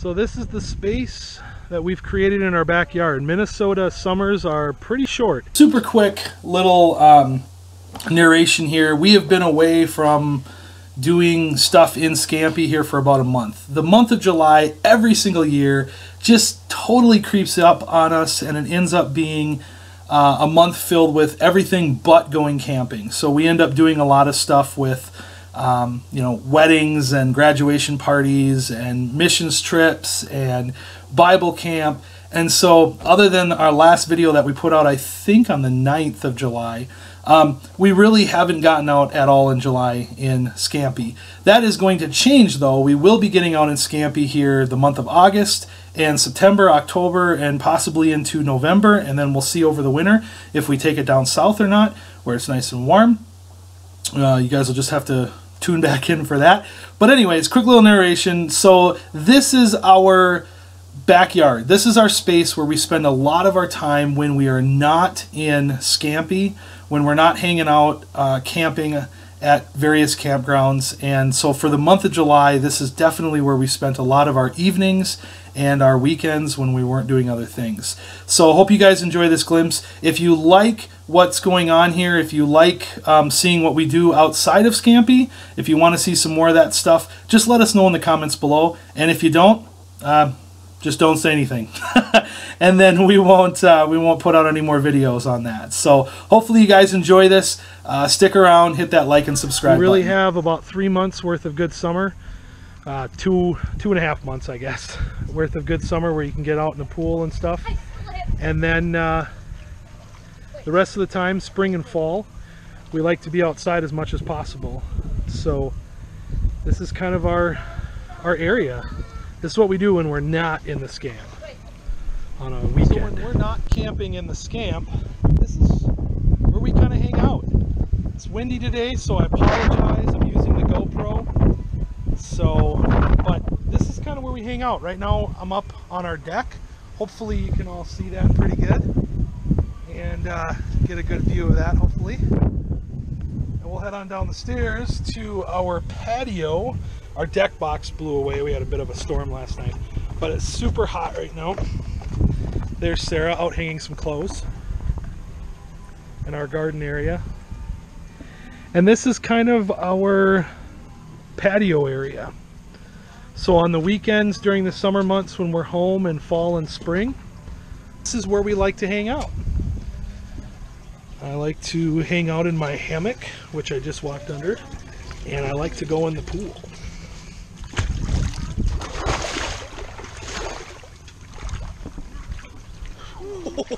So this is the space that we've created in our backyard. Minnesota summers are pretty short. Super quick little narration here. We have been away from doing stuff in Scampy here for about a month. The month of July, every single year, just totally creeps up on us, and it ends up being a month filled with everything but going camping. So we end up doing a lot of stuff with you know, weddings and graduation parties and missions trips and Bible camp. And so other than our last video that we put out, I think on the 9th of July, we really haven't gotten out at all in July in Scampy. That is going to change though. We will be getting out in Scampy here the month of August and September, October, and possibly into November. And then we'll see over the winter if we take it down south or not, where it's nice and warm. You guys will just have to tune back in for that. But anyways, quick little narration. So this is our backyard. This is our space where we spend a lot of our time when we are not in Scampy, when we're not hanging out camping at various campgrounds. And so for the month of July, this is definitely where we spent a lot of our evenings and our weekends when we weren't doing other things. So hope you guys enjoy this glimpse. If you like what's going on here, if you like seeing what we do outside of Scampy, if you want to see some more of that stuff, just let us know in the comments below. And if you don't, just don't say anything. And then we won't put out any more videos on that. So hopefully you guys enjoy this. Stick around, hit that like and subscribe We really button. have about 3 months worth of good summer. Two and a half months, I guess, worth of good summer where you can get out in the pool and stuff. And then the rest of the time, spring and fall, we like to be outside as much as possible. So this is kind of our area. This is what we do when we're not in the Scamp on a weekend. So when we're not camping in the Scamp, this is where we kind of hang out. It's windy today, so I apologize. I'm using the GoPro. So, but this is kind of where we hang out. Right now I'm up on our deck. Hopefully you can all see that pretty good and get a good view of that, hopefully. And we'll head on down the stairs to our patio. Our deck box blew away. We had a bit of a storm last night, but it's super hot right now. There's Sarah out hanging some clothes in our garden area. And this is kind of our patio area. So on the weekends during the summer months when we're home in fall and spring, this is where we like to hang out. I like to hang out in my hammock, which I just walked under, and I like to go in the pool.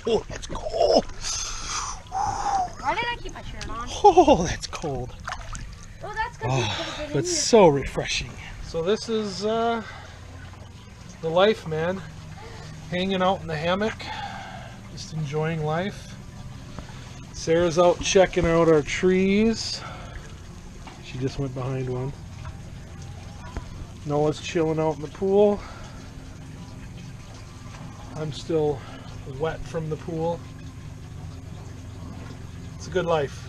Oh, that's cold. Why did I keep my shirt on? Oh, that's cold. Oh, that's because you could have been But so refreshing. So this is the life, man. Hanging out in the hammock, just enjoying life. Sarah's out checking out our trees. She just went behind one. Noah's chilling out in the pool. I'm still wet from the pool. It's a good life.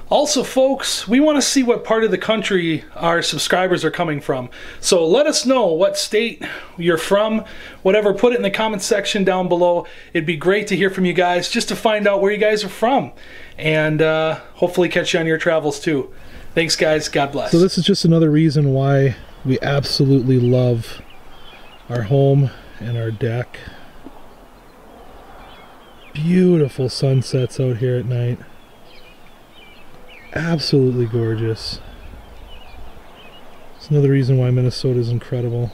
Also, folks, we want to see what part of the country our subscribers are coming from. So let us know what state you're from. Whatever, put it in the comments section down below. It'd be great to hear from you guys, just to find out where you guys are from. And hopefully catch you on your travels too. Thanks, guys. God bless. So this is just another reason why we absolutely love our home and our deck. Beautiful sunsets out here at night. Absolutely gorgeous. It's another reason why Minnesota is incredible.